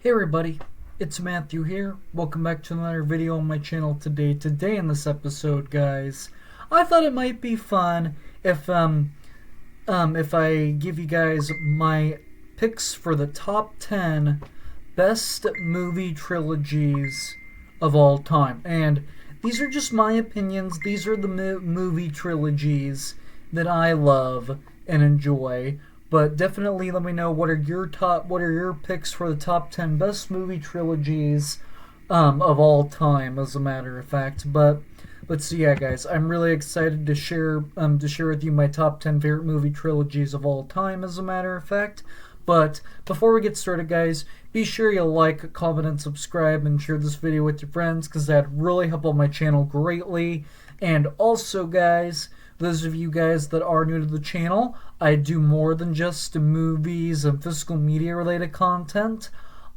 Hey everybody, it's Matthew here. Welcome back to another video on my channel today. Today in this episode, guys, I thought it might be fun if I give you guys my picks for the top 10 best movie trilogies of all time. And these are just my opinions. These are the movie trilogies that I love and enjoy. But definitely let me know what are your picks for the top 10 best movie trilogies of all time, as a matter of fact. But so yeah, guys, I'm really excited to share with you my top 10 favorite movie trilogies of all time, as a matter of fact. But before we get started, guys, be sure you like, comment, and subscribe, and share this video with your friends, because that'd really help out my channel greatly. And also, guys, those of you guys that are new to the channel, I do more than just movies and physical media related content.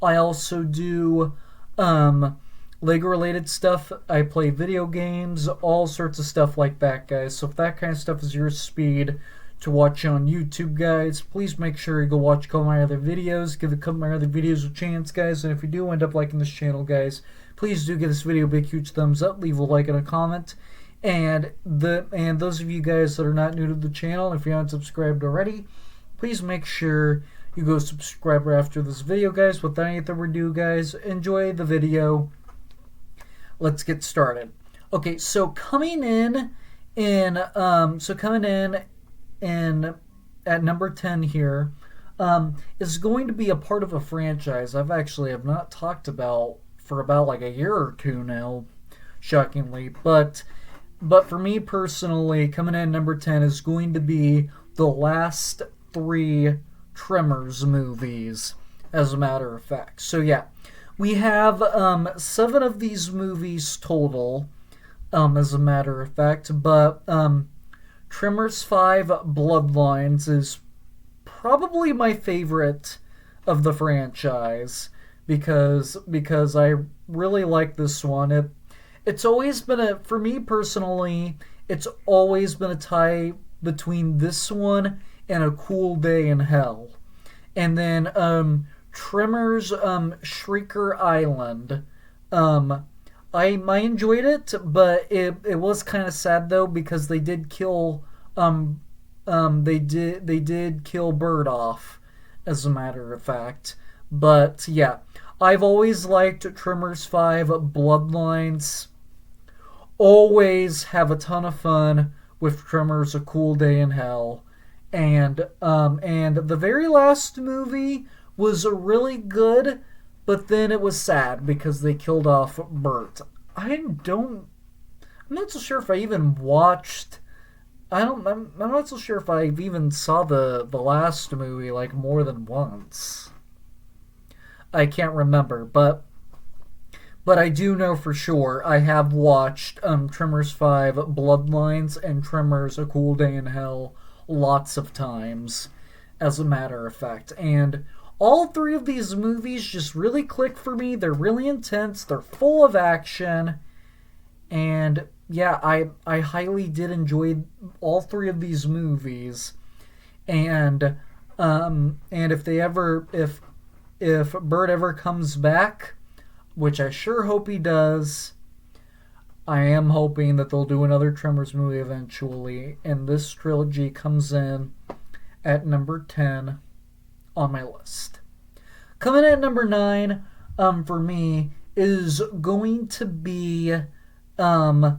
I also do Lego related stuff. I play video games, all sorts of stuff like that, guys. So if that kind of stuff is your speed to watch on YouTube, guys, please make sure you go watch a couple of my other videos. Give a couple of my other videos a chance, guys. And if you do end up liking this channel, guys, please do give this video a big huge thumbs up, leave a like and a comment. And those of you guys that are not new to the channel, if you haven't subscribed already, please make sure you go subscribe right after this video, guys. Without any further ado, guys, enjoy the video. Let's get started. Okay, so coming in at number 10 here is going to be a part of a franchise I've not talked about for about like a year or two now, shockingly. But for me personally, coming in at number 10 is going to be the last three Tremors movies, as a matter of fact. So yeah, we have 7 of these movies total, as a matter of fact. But Tremors 5 Bloodlines is probably my favorite of the franchise because I really like this one. It's always been for me personally, it's always been a tie between this one and A Cool Day in Hell. And then Tremors Shrieker Island. I enjoyed it, but it was kind of sad though, because they did kill they did kill Bird off, as a matter of fact. But yeah, I've always liked Tremors 5 Bloodlines. Always have a ton of fun with Tremors A Cool Day in Hell. And the very last movie was really good, but then it was sad because they killed off Bert. I'm not so sure if I even watched. I'm not so sure if I even saw the last movie like more than once. I can't remember, but I do know for sure I have watched Tremors 5 Bloodlines and Tremors A Cool Day in Hell lots of times, as a matter of fact. And all 3 of these movies just really click for me. They're really intense. They're full of action. And yeah, I highly did enjoy all 3 of these movies. And if Bert ever comes back, which I sure hope he does, I am hoping that they'll do another Tremors movie eventually, and this trilogy comes in at number 10 on my list. Coming in at number 9 for me is going to be the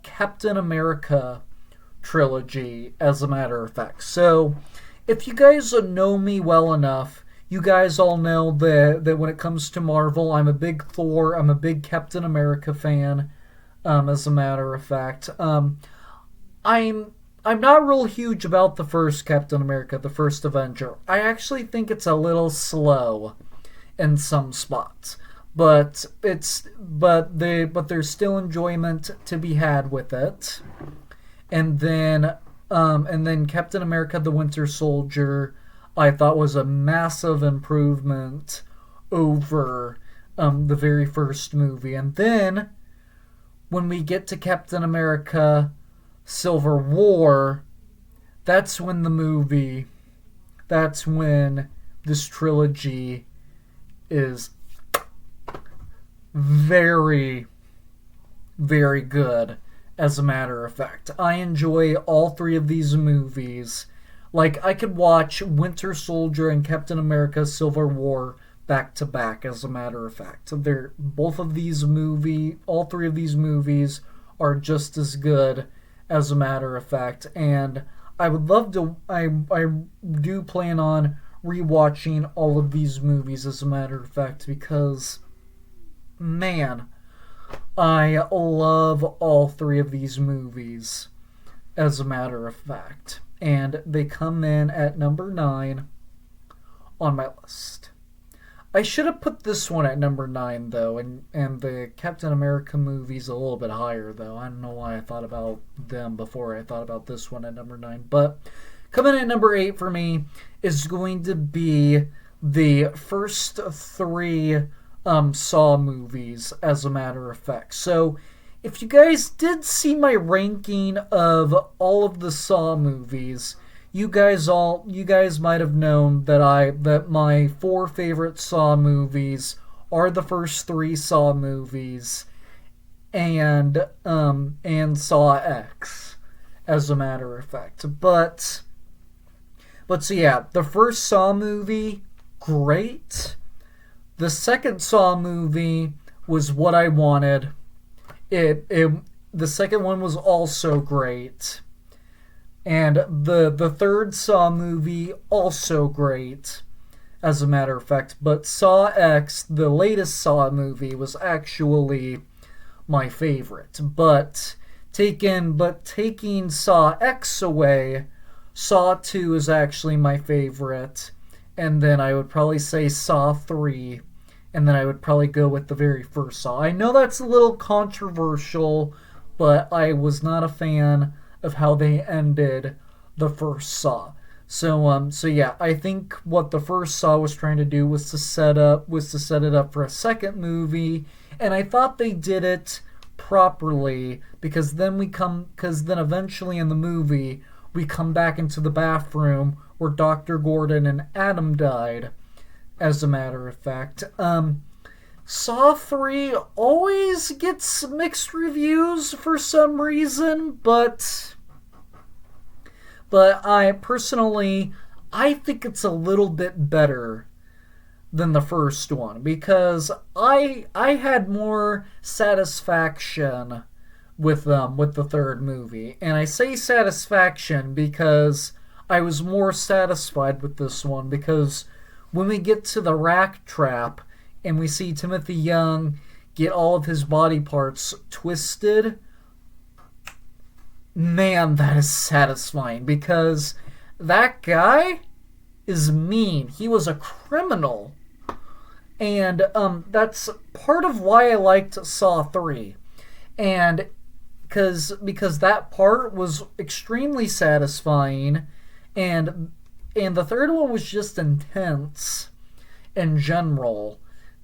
Captain America trilogy, as a matter of fact. So if you guys know me well enough, you guys all know that when it comes to Marvel, I'm a big Thor, I'm a big Captain America fan, as a matter of fact. I'm not real huge about the first Captain America, the first Avenger. I actually think it's a little slow in some spots. But there's still enjoyment to be had with it. And then Captain America the Winter Soldier, I thought was a massive improvement over the very first movie. And then when we get to Captain America Civil War, that's when this trilogy is very, very good, as a matter of fact. I enjoy all three of these movies. Like, I could watch Winter Soldier and Captain America Civil War back to back, as a matter of fact. They're, all three of these movies are just as good, as a matter of fact. And I would love to, I do plan on rewatching all of these movies, as a matter of fact, because, man, I love all three of these movies, as a matter of fact. And they come in at number 9 on my list. I should have put this one at number 9, though, and the Captain America movie's a little bit higher, though. I don't know why I thought about them before I thought about this one at number 9. But coming in at number 8 for me is going to be the first 3 Saw movies, as a matter of fact. So, if you guys did see my ranking of all of the Saw movies, you guys might have known that my 4 favorite Saw movies are the first 3 Saw movies and Saw X, as a matter of fact. But so yeah, the first Saw movie, great. The second Saw movie was what I wanted. The second one was also great. And the third Saw movie, also great, as a matter of fact. But Saw X, the latest Saw movie, was actually my favorite. But taking Saw X away, Saw 2 is actually my favorite. And then I would probably say Saw 3. And then I would probably go with the very first Saw. I know that's a little controversial, but I was not a fan of how they ended the first Saw. So yeah, I think what the first Saw was trying to do was to set it up for a second movie, and I thought they did it properly because then eventually in the movie we come back into the bathroom where Dr. Gordon and Adam died, as a matter of fact. Saw 3 always gets mixed reviews for some reason, but I personally, I think it's a little bit better than the first one because I had more satisfaction with the third movie. And I say satisfaction because I was more satisfied with this one because when we get to the rack trap and we see Timothy Young get all of his body parts twisted, man, that is satisfying because that guy is mean. He was a criminal. And that's part of why I liked Saw 3. And because that part was extremely satisfying, and the third one was just intense in general,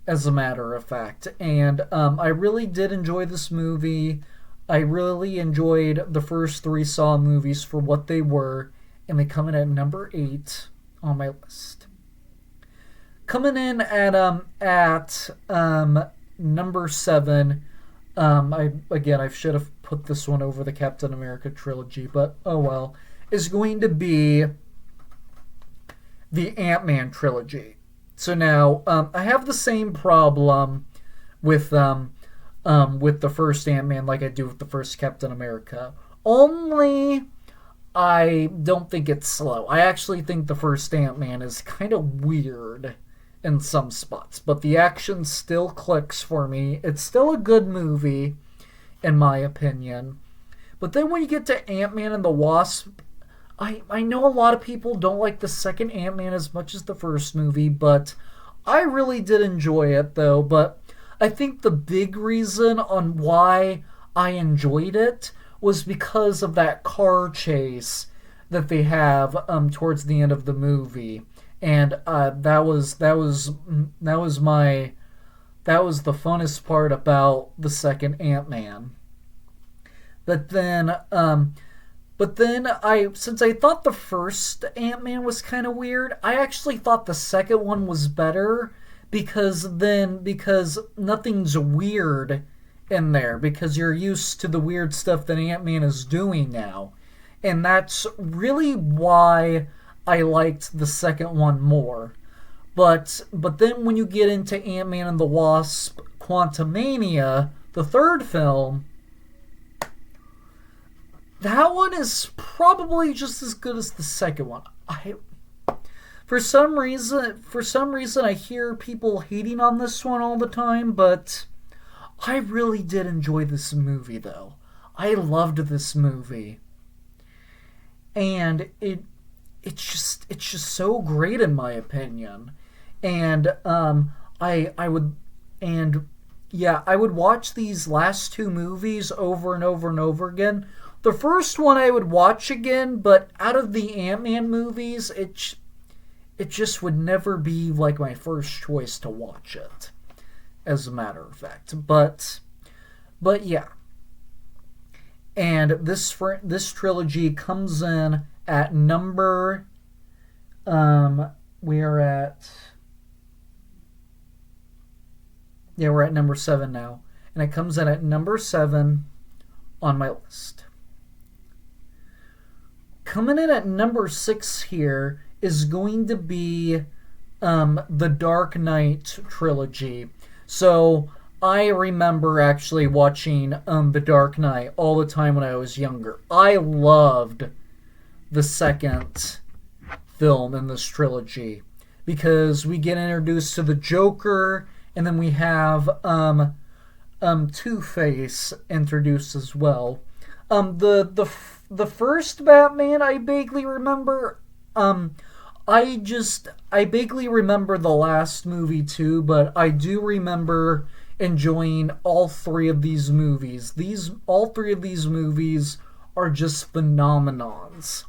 as a matter of fact. And I really did enjoy this movie. I really enjoyed the first 3 Saw movies for what they were, and they come in at number 8 on my list. Coming in at number 7, I should have put this one over the Captain America trilogy, but oh well, is going to be the Ant-Man trilogy. So now, I have the same problem with the first Ant-Man like I do with the first Captain America. Only I don't think it's slow. I actually think the first Ant-Man is kind of weird in some spots, but the action still clicks for me. It's still a good movie, in my opinion. But then when you get to Ant-Man and the Wasp, I know a lot of people don't like the second Ant-Man as much as the first movie, but I really did enjoy it, though. But I think the big reason on why I enjoyed it was because of that car chase that they have towards the end of the movie. And that was the funnest part about the second Ant-Man. But then since I thought the first Ant-Man was kind of weird, I actually thought the second one was better because nothing's weird in there, because you're used to the weird stuff that Ant-Man is doing now. And that's really why I liked the second one more. But then when you get into Ant-Man and the Wasp Quantumania, the third film, that one is probably just as good as the second one. For some reason I hear people hating on this one all the time, but I really did enjoy this movie though. I loved this movie. And it's just so great in my opinion. And I would and yeah, I would watch these last two movies over and over and over again. The first one I would watch again, but out of the Ant-Man movies, it just would never be like my first choice to watch it, as a matter of fact. But yeah. And this trilogy comes in at number we're at number 7 now. And it comes in at number 7 on my list. Coming in at number 6 here is going to be the Dark Knight trilogy. So I remember actually watching The Dark Knight all the time when I was younger. I loved the second film in this trilogy because we get introduced to the Joker, and then we have Two-Face introduced as well. The first Batman I vaguely remember. I vaguely remember the last movie too, but I do remember enjoying all three of these movies. All three of these movies are just phenomenons.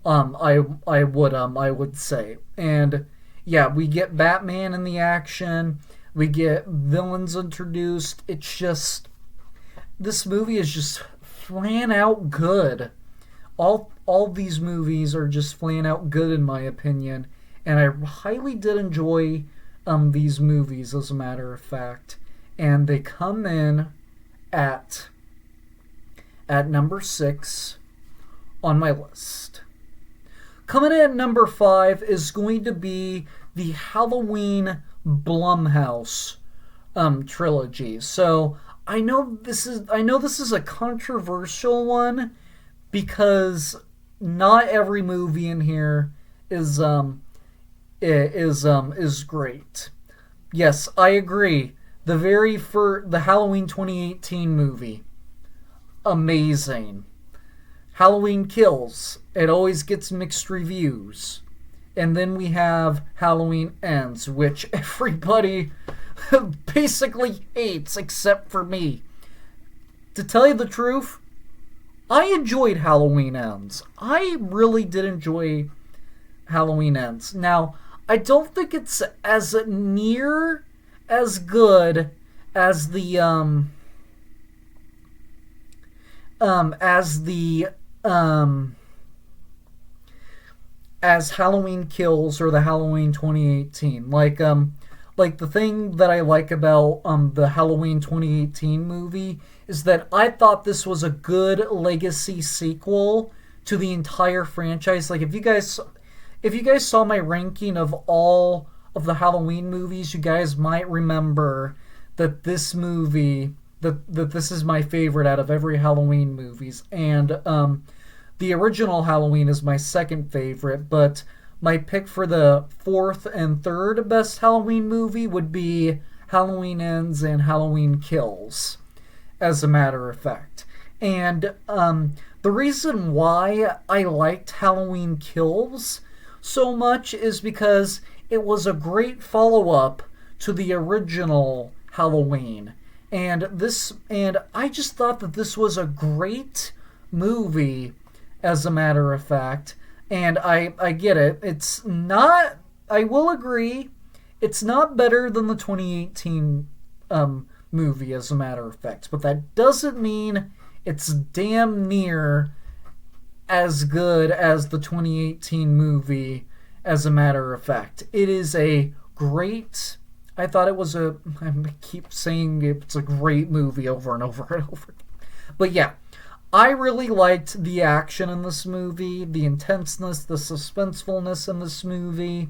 I would say. And yeah, we get Batman in the action, we get villains introduced. It's just, this movie is just flat out good. All these movies are just flat out good in my opinion, and I highly did enjoy these movies as a matter of fact. And they come in at number 6 on my list. Coming in at number 5 is going to be the Halloween Blumhouse trilogy. So I know this is a controversial one because not every movie in here is great. Yes, I agree. The Halloween 2018 movie, amazing. Halloween Kills, it always gets mixed reviews. And then we have Halloween Ends, which everybody basically hates except for me. To tell you the truth, I enjoyed Halloween Ends. I really did enjoy Halloween Ends. Now, I don't think it's as near as good as as Halloween Kills or the Halloween 2018. Like the thing that I like about the Halloween 2018 movie is that I thought this was a good legacy sequel to the entire franchise. Like if you guys saw my ranking of all of the Halloween movies, you guys might remember that this movie that this is my favorite out of every Halloween movies. And the original Halloween is my second favorite, but my pick for the fourth and third best Halloween movie would be Halloween Ends and Halloween Kills, as a matter of fact. And the reason why I liked Halloween Kills so much is because it was a great follow-up to the original Halloween. And I just thought that this was a great movie, as a matter of fact. And I get it. It's not, I will agree, it's not better than the 2018 movie, as a matter of fact. But that doesn't mean it's damn near as good as the 2018 movie, as a matter of fact. It is a great, I thought it was I keep saying it's a great movie over and over and over. But yeah, I really liked the action in this movie, the intenseness, the suspensefulness in this movie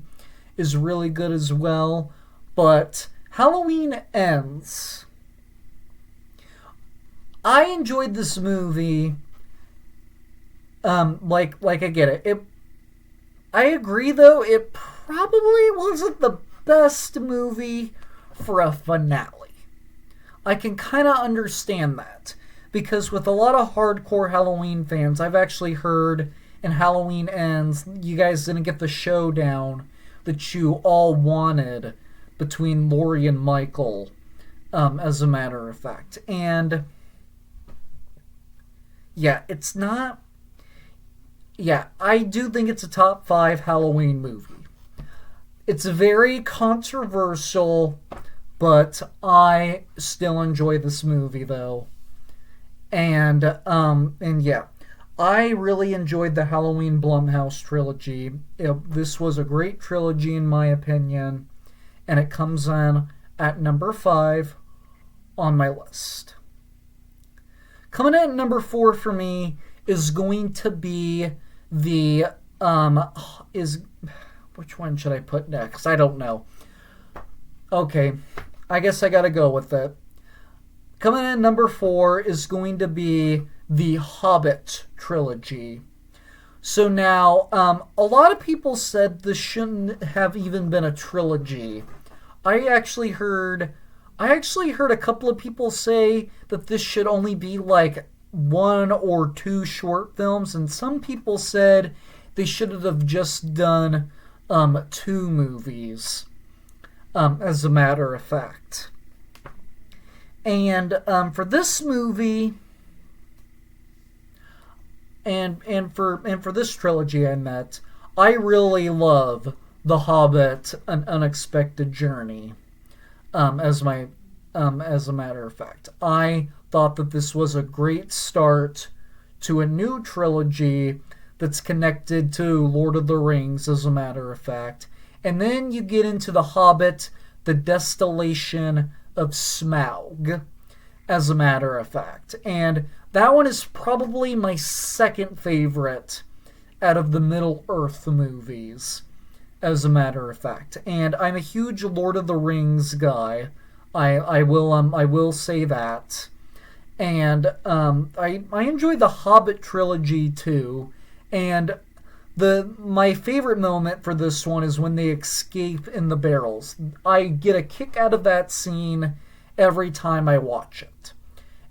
is really good as well. But Halloween Ends. I enjoyed this movie. Like I get it. I agree though. It probably wasn't the best movie for a finale. I can kind of understand that because with a lot of hardcore Halloween fans, I've actually heard in Halloween Ends, you guys didn't get the showdown that you all wanted between Laurie and Michael, as a matter of fact. And yeah, it's not. Yeah, I do think it's a top 5 Halloween movie. It's very controversial, but I still enjoy this movie though. And yeah, I really enjoyed the Halloween Blumhouse trilogy. This was a great trilogy in my opinion, and it comes in at number 5 on my list. Coming in at number 4 for me is going to be the which one should I put next? I don't know. Okay, I guess I gotta go with it. Coming in at number 4 is going to be the Hobbit trilogy. So now, a lot of people said this shouldn't have even been a trilogy. I actually heard a couple of people say that this should only be like 1 or 2 short films, and some people said they should have just done 2 movies, as a matter of fact. And for this movie, and for this trilogy, I really love The Hobbit: An Unexpected Journey. As a matter of fact, I thought that this was a great start to a new trilogy that's connected to Lord of the Rings, as a matter of fact. And then you get into The Hobbit: The Desolation of Smaug, as a matter of fact. And that one is probably my second favorite out of the Middle-earth movies, as a matter of fact. And I'm a huge Lord of the Rings guy. I will say that. And I enjoy the Hobbit trilogy too. And my favorite moment for this one is when they escape in the barrels. I get a kick out of that scene every time I watch it.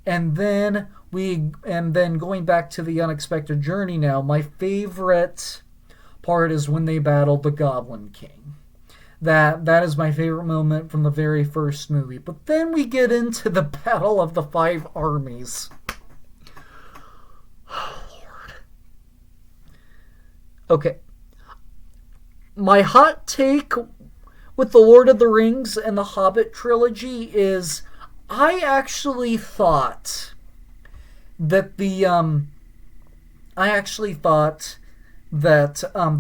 And then going back to The Unexpected Journey now, my favorite part is when they battle the Goblin King. That is my favorite moment from the very first movie. But then we get into the Battle of the Five Armies. Oh, Lord. Okay. My hot take with the Lord of the Rings and the Hobbit trilogy is I actually thought that the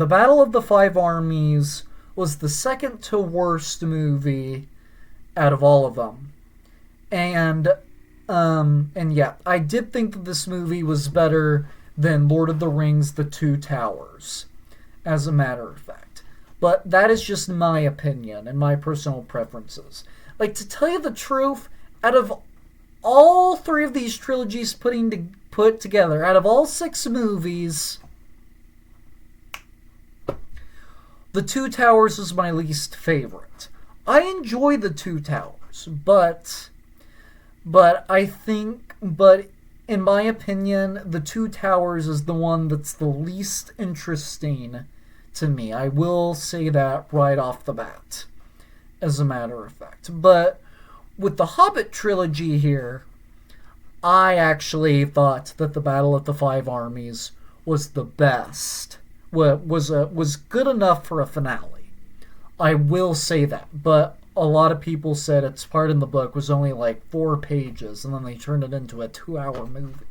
Battle of the Five Armies was the second to worst movie out of all of them. And yeah, I did think that this movie was better than Lord of the Rings: The Two Towers, as a matter of fact. But that is just my opinion and my personal preferences. Like, to tell you the truth, out of all 3 of these trilogies put together, out of all 6 movies, The Two Towers is my least favorite. I enjoy The Two Towers, but in my opinion, The Two Towers is the one that's the least interesting to me. I will say that right off the bat, as a matter of fact. But with the Hobbit trilogy here, I actually thought that the Battle of the Five Armies was the best. Was good enough for a finale. I will say that, but a lot of people said its part in the book was only like 4 pages, and then they turned it into a 2-hour movie.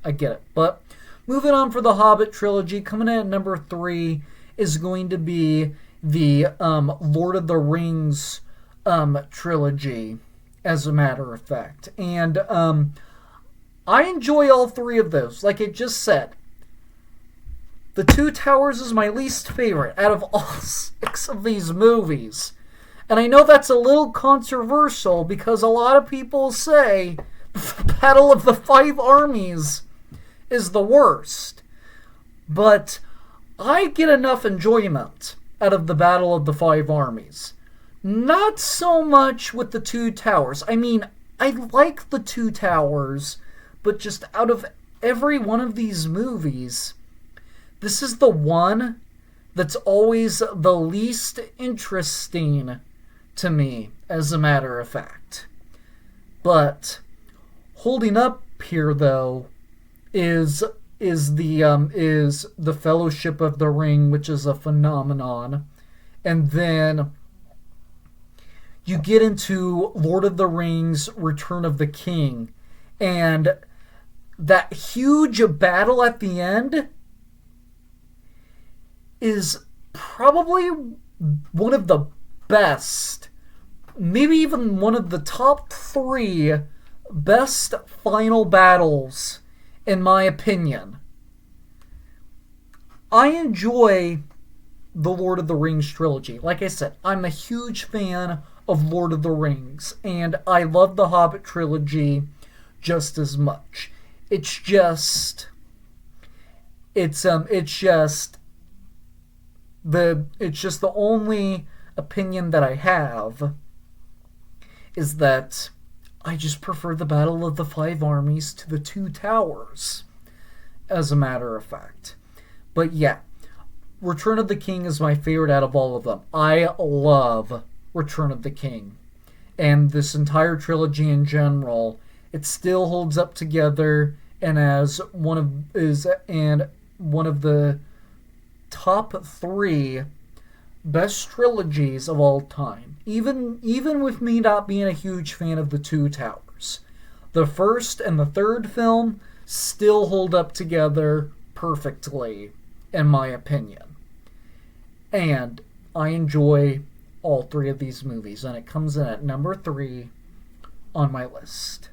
I get it. But moving on for the Hobbit trilogy, coming in at number 3 is going to be the Lord of the Rings trilogy, as a matter of fact. And I enjoy all three of those. Like I just said, The Two Towers is my least favorite out of all 6 of these movies. And I know that's a little controversial because a lot of people say the Battle of the Five Armies is the worst. But I get enough enjoyment out of the Battle of the Five Armies. Not so much with The Two Towers. I mean, I like The Two Towers, but just out of every one of these movies, this is the one that's always the least interesting to me, as a matter of fact. But holding up here, though, is the Fellowship of the Ring, which is a phenomenon. And then you get into Lord of the Rings, Return of the King, and that huge battle at the end is probably one of the best, maybe even one of the top 3 best final battles, in my opinion. I enjoy the Lord of the Rings trilogy. Like I said, I'm a huge fan of Lord of the Rings, and I love the Hobbit trilogy just as much. It's just the only opinion that I have is that I just prefer the Battle of the Five Armies to the Two Towers, as a matter of fact. But yeah, Return of the King is my favorite out of all of them. I love Return of the King. And this entire trilogy in general, it still holds up together and as one of the top 3 best trilogies of all time. Even with me not being a huge fan of The Two Towers. The first and the third film still hold up together perfectly, in my opinion. And I enjoy all 3 of these movies, and it comes in at number 3 on my list.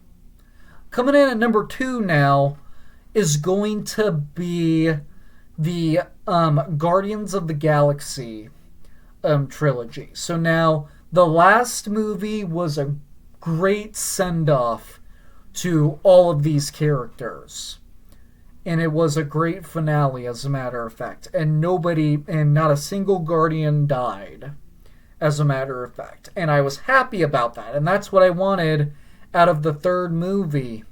Coming in at number 2 now is going to be the Guardians of the Galaxy trilogy. So now, the last movie was a great send-off to all of these characters. And it was a great finale, as a matter of fact. And not a single Guardian died, as a matter of fact. And I was happy about that. And that's what I wanted out of the third movie,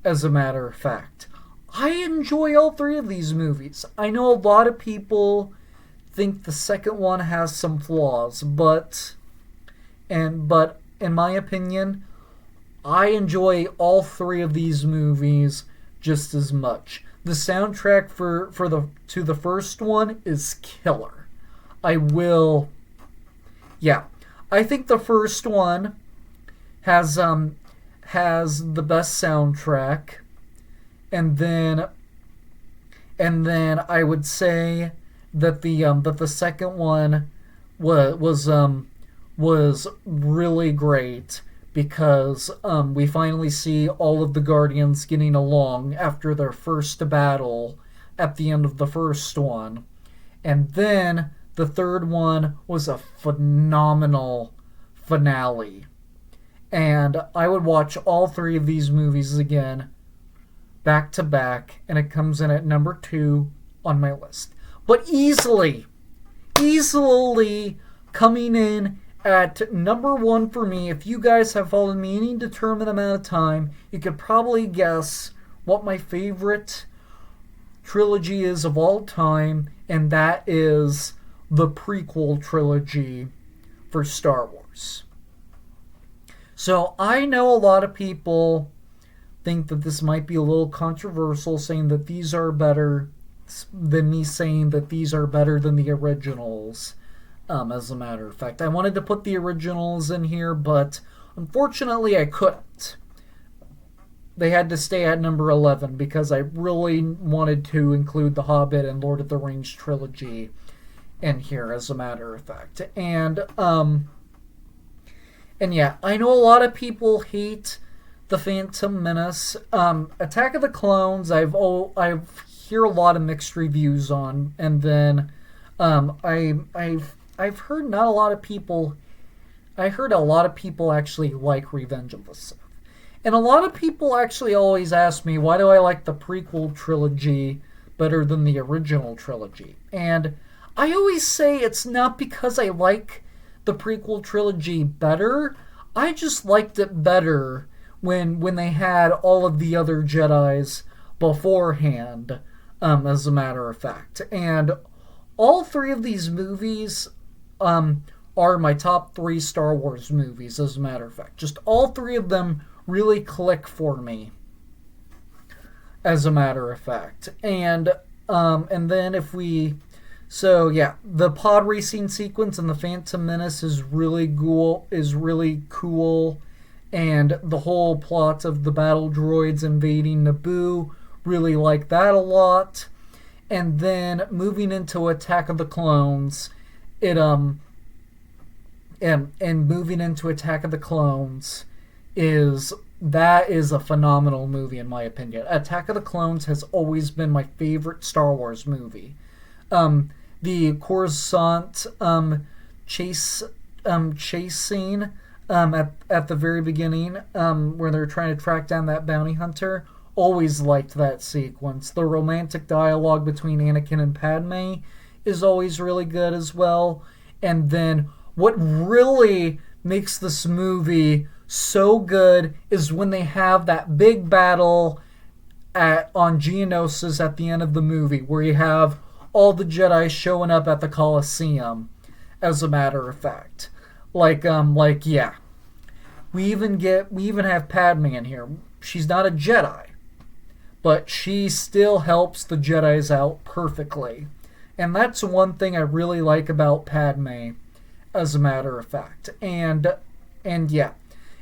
as a matter of fact. I enjoy all 3 of these movies. I know a lot of people think the second one has some flaws, but in my opinion, I enjoy all 3 of these movies just as much. The soundtrack to the first one is killer. I think the first one has the best soundtrack, and then I would say that the second one was really great because we finally see all of the Guardians getting along after their first battle at the end of the first one. And then the third one was a phenomenal finale. And I would watch all 3 of these movies again, back to back, and it comes in at number 2 on my list. But easily coming in at number 1 for me, if you guys have followed me any determined amount of time, you could probably guess what my favorite trilogy is of all time, and that is the prequel trilogy for Star Wars. So I know a lot of people think that this might be a little controversial, saying that these are better than me saying that these are better than the originals. As a matter of fact, I wanted to put the originals in here, but unfortunately I couldn't. They had to stay at number 11 because I really wanted to include The Hobbit and Lord of the Rings trilogy in here, as a matter of fact. And And yeah, I know a lot of people hate the Phantom Menace. Attack of the Clones, I've hear a lot of mixed reviews on, and then I've heard not a lot of people. I heard a lot of people actually like Revenge of the Sith, and a lot of people actually always ask me why do I like the prequel trilogy better than the original trilogy, and I always say it's not because I like the prequel trilogy better. I just liked it better when they had all of the other Jedis beforehand, as a matter of fact. And all three of these movies are my top three Star Wars movies, as a matter of fact. Just all three of them really click for me, as a matter of fact. And then if we... So yeah, the pod racing sequence in the Phantom Menace is really cool. And the whole plot of the battle droids invading Naboo, really like that a lot. And then moving into Attack of the Clones, and moving into Attack of the Clones is a phenomenal movie in my opinion. Attack of the Clones has always been my favorite Star Wars movie. The Coruscant chase scene at the very beginning, where they're trying to track down that bounty hunter. Always liked that sequence. The romantic dialogue between Anakin and Padme is always really good as well. And then what really makes this movie so good is when they have that big battle on Geonosis at the end of the movie, where you have all the Jedi showing up at the Colosseum, as a matter of fact. Yeah. We even have Padme in here. She's not a Jedi, but she still helps the Jedis out perfectly. And that's one thing I really like about Padme, as a matter of fact. And yeah.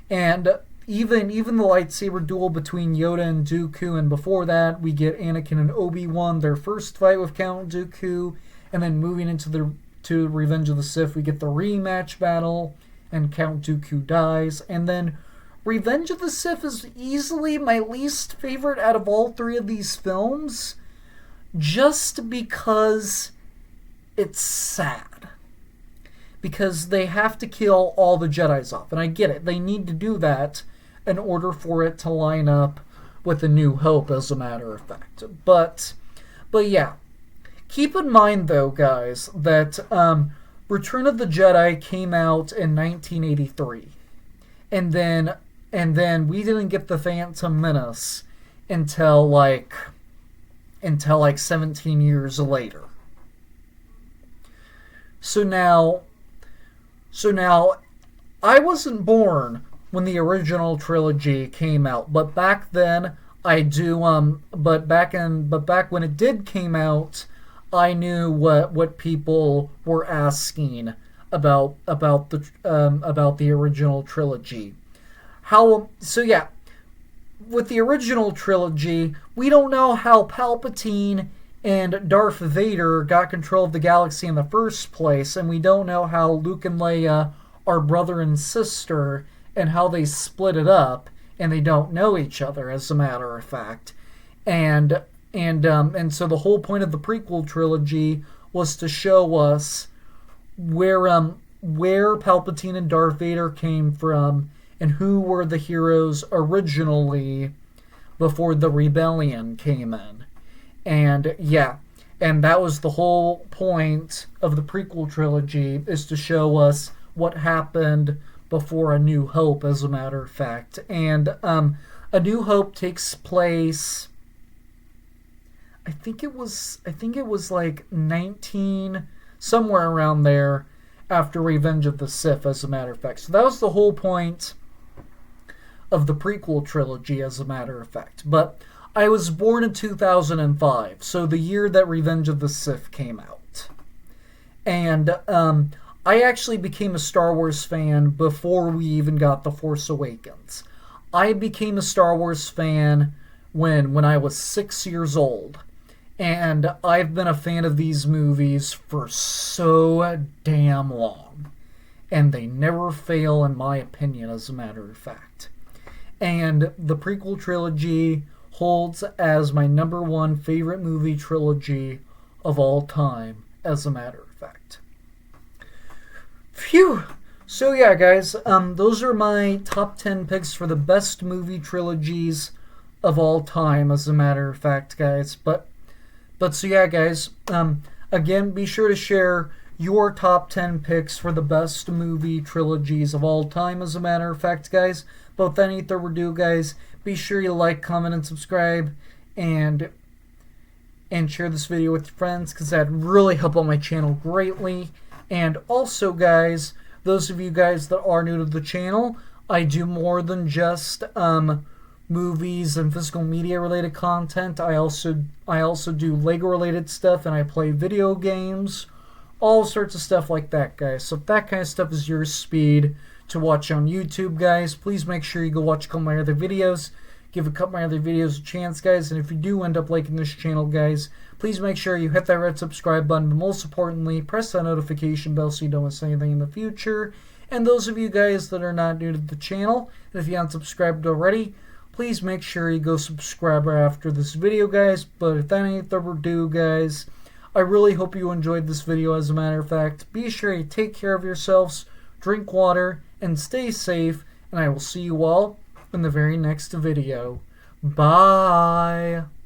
And even the lightsaber duel between Yoda and Dooku, and before that we get Anakin and Obi-Wan, their first fight with Count Dooku, and then moving into Revenge of the Sith, we get the rematch battle, and Count Dooku dies. And then Revenge of the Sith is easily my least favorite out of all three of these films, just because it's sad. Because they have to kill all the Jedis off. And I get it. They need to do that in order for it to line up with A New Hope, as a matter of fact. But yeah. Keep in mind, though, guys, that Return of the Jedi came out in 1983. And then we didn't get The Phantom Menace until like 17 years later. So now I wasn't born when the original trilogy came out, but back then I do. But back when it did came out, I knew what people were asking about the original trilogy. With the original trilogy, we don't know how Palpatine and Darth Vader got control of the galaxy in the first place, and we don't know how Luke and Leia are brother and sister, and how they split it up, and they don't know each other, as a matter of fact. And so the whole point of the prequel trilogy was to show us where Palpatine and Darth Vader came from, and who were the heroes originally before the rebellion came in. And yeah, and that was the whole point of the prequel trilogy, is to show us what happened before A New Hope, as a matter of fact. And A New Hope takes place, I think it was like 19, somewhere around there, after Revenge of the Sith, as a matter of fact. So that was the whole point of the prequel trilogy, as a matter of fact. But I was born in 2005, so the year that Revenge of the Sith came out. And I actually became a Star Wars fan before we even got The Force Awakens. I became a Star Wars fan when I was 6 years old. And I've been a fan of these movies for so damn long. and they never fail, in my opinion, as a matter of fact. And the prequel trilogy holds as my number one favorite movie trilogy of all time, as a matter of fact. Phew! So yeah, guys, those are my top 10 picks for the best movie trilogies of all time, as a matter of fact, guys. But so yeah, guys, again, be sure to share your top 10 picks for the best movie trilogies of all time, as a matter of fact, guys. But without any further ado, guys, be sure you like, comment, and subscribe, and share this video with your friends, because that'd really help out my channel greatly. And also, guys, those of you guys that are new to the channel, I do more than just movies and physical media related content. I also do Lego related stuff, and I play video games, all sorts of stuff like that, guys. So if that kind of stuff is your speed to watch on YouTube, guys, please make sure you go watch a couple of my other videos. Give a couple of my other videos a chance, guys. And if you do end up liking this channel, guys, please make sure you hit that red subscribe button. But most importantly, press that notification bell so you don't miss anything in the future. And those of you guys that are not new to the channel, and if you haven't subscribed already, please make sure you go subscribe right after this video, guys. But if that ain't further ado, guys, I really hope you enjoyed this video, as a matter of fact. Be sure you take care of yourselves, drink water, and stay safe. And I will see you all in the very next video. Bye!